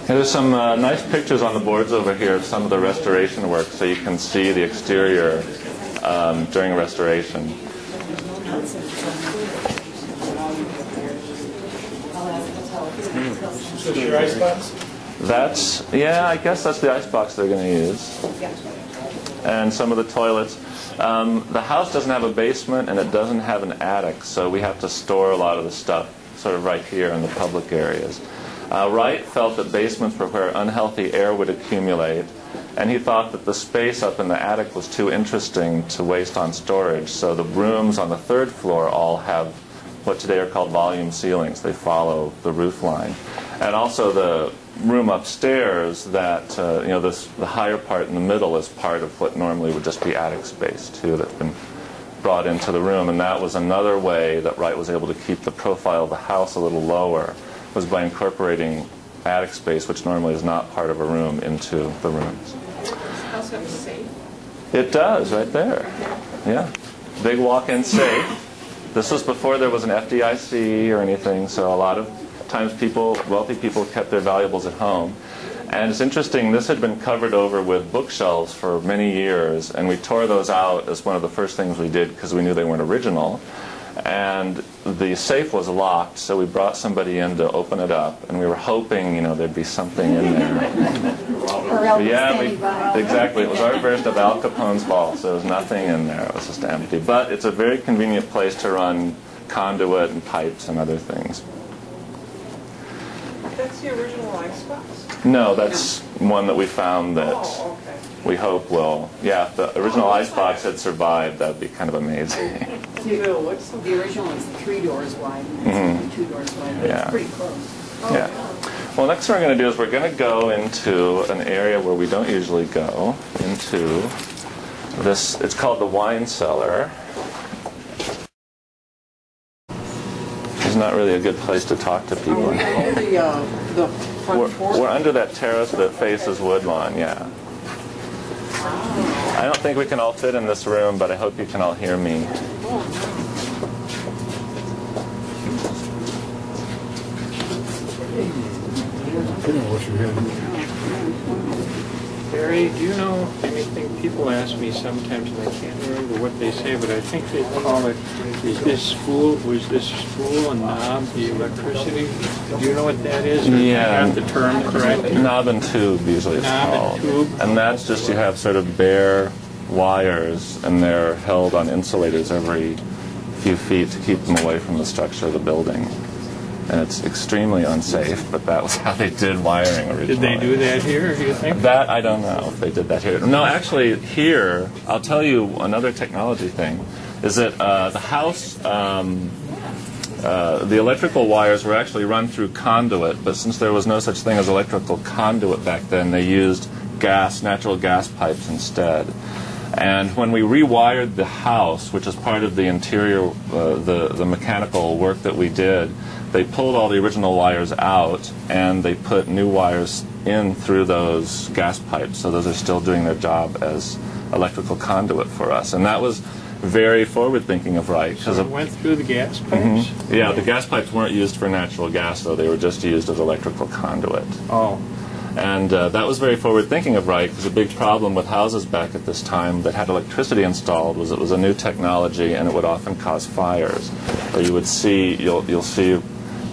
There's some nice pictures on the boards over here of some of the restoration work, so you can see the exterior during restoration. So your icebox? Yeah, I guess that's the icebox they're going to use. And some of the toilets. The house doesn't have a basement and it doesn't have an attic, so we have to store a lot of the stuff sort of right here in the public areas. Wright felt that basements were where unhealthy air would accumulate, and he thought that the space up in the attic was too interesting to waste on storage, so the rooms on the third floor all have what today are called volume ceilings. They follow the roof line. And also the room upstairs, that the higher part in the middle is part of what normally would just be attic space too, that's been brought into the room. And that was another way that Wright was able to keep the profile of the house a little lower, was by incorporating attic space, which normally is not part of a room, into the rooms. Does it also have a safe? It does, right there. Yeah, big walk-in safe. This was before there was an FDIC or anything, so a lot of times wealthy people kept their valuables at home. And it's interesting, this had been covered over with bookshelves for many years, and we tore those out as one of the first things we did because we knew they weren't original. And the safe was locked, so we brought somebody in to open it up, and we were hoping, there'd be something in there. Yeah, exactly. It was our version of Al Capone's vault, so there was nothing in there. It was just empty. But it's a very convenient place to run conduit and pipes and other things. That's the original icebox? No, that's one that we found that we hope will. Yeah, if the original icebox had survived, that would be kind of amazing. The original is 3 doors wide, and it's 2 doors wide, but it's pretty close. Yeah. Well, next thing we're going to do is we're going to go into an area where we don't usually go, into this. It's called the Wine Cellar. It's not really a good place to talk to people. The front porch? We're under that terrace that faces Woodlawn, yeah. I don't think we can all fit in this room, but I hope you can all hear me. Barry, do you know anything? People ask me sometimes, and I can't remember what they say, but I think they call it, was this spool and knob, the electricity? Do you know what that is? Or Yeah. have the term correct? Knob and tube, usually it's called. Knob and tube? And that's just, you have sort of bare wires, and they're held on insulators every few feet to keep them away from the structure of the building. And it's extremely unsafe, but that was how they did wiring originally. Did they do that here, do you think? That, I don't know if they did that here. No, actually, here, I'll tell you another technology thing, is that the house, the electrical wires were actually run through conduit, but since there was no such thing as electrical conduit back then, they used natural gas pipes instead. And when we rewired the house, which is part of the interior, the mechanical work that we did, they pulled all the original wires out and they put new wires in through those gas pipes. So those are still doing their job as electrical conduit for us. And that was very forward-thinking of Wright. So it went through the gas pipes? Mm-hmm. Yeah, the gas pipes weren't used for natural gas, though. They were just used as electrical conduit. Oh. And that was very forward-thinking of Wright, because a big problem with houses back at this time that had electricity installed was it was a new technology, and it would often cause fires. Or you would see, you'll see,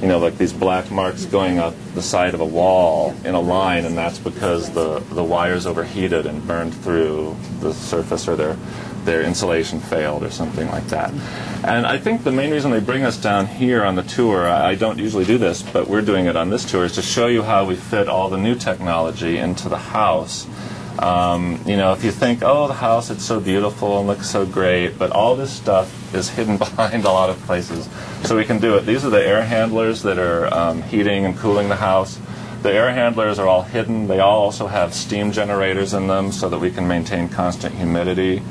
like these black marks going up the side of a wall in a line, and that's because the wires overheated and burned through the surface, or their insulation failed or something like that. And I think the main reason they bring us down here on the tour, I don't usually do this, but we're doing it on this tour, is to show you how we fit all the new technology into the house. If you think, oh, the house, it's so beautiful and looks so great, but all this stuff is hidden behind a lot of places. So we can do it. These are the air handlers that are heating and cooling the house. The air handlers are all hidden. They all also have steam generators in them so that we can maintain constant humidity.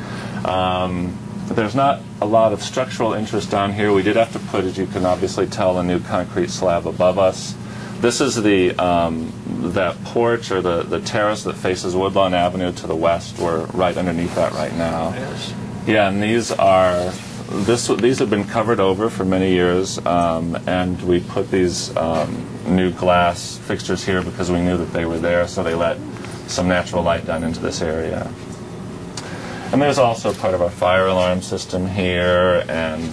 There's not a lot of structural interest down here. We did have to put, as you can obviously tell, a new concrete slab above us. This is that porch, or the terrace that faces Woodlawn Avenue to the west. We're right underneath that right now. Yes. Yeah, and these are these have been covered over for many years, and we put these new glass fixtures here because we knew that they were there, so they let some natural light down into this area. And there's also part of our fire alarm system here, and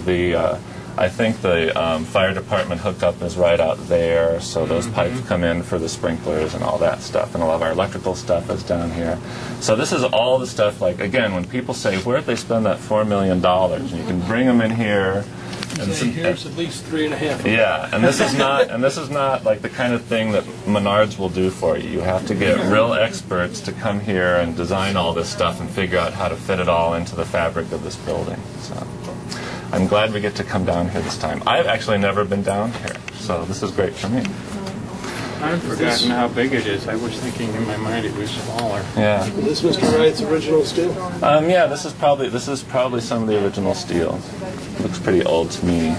I think the fire department hookup is right out there, so those pipes come in for the sprinklers and all that stuff, and a lot of our electrical stuff is down here. So this is all the stuff, like, again, when people say, where'd they spend that $4 million? And you can bring them in here. And here's at least 3.5. Yeah, and this is not like the kind of thing that Menards will do for you. You have to get real experts to come here and design all this stuff and figure out how to fit it all into the fabric of this building. So I'm glad we get to come down here this time. I've actually never been down here, so this is great for me. I've forgotten how big it is. I was thinking in my mind it was smaller. Yeah. Is this Mr. Wright's original steel? Yeah, this is probably some of the original steel. Looks pretty old to me.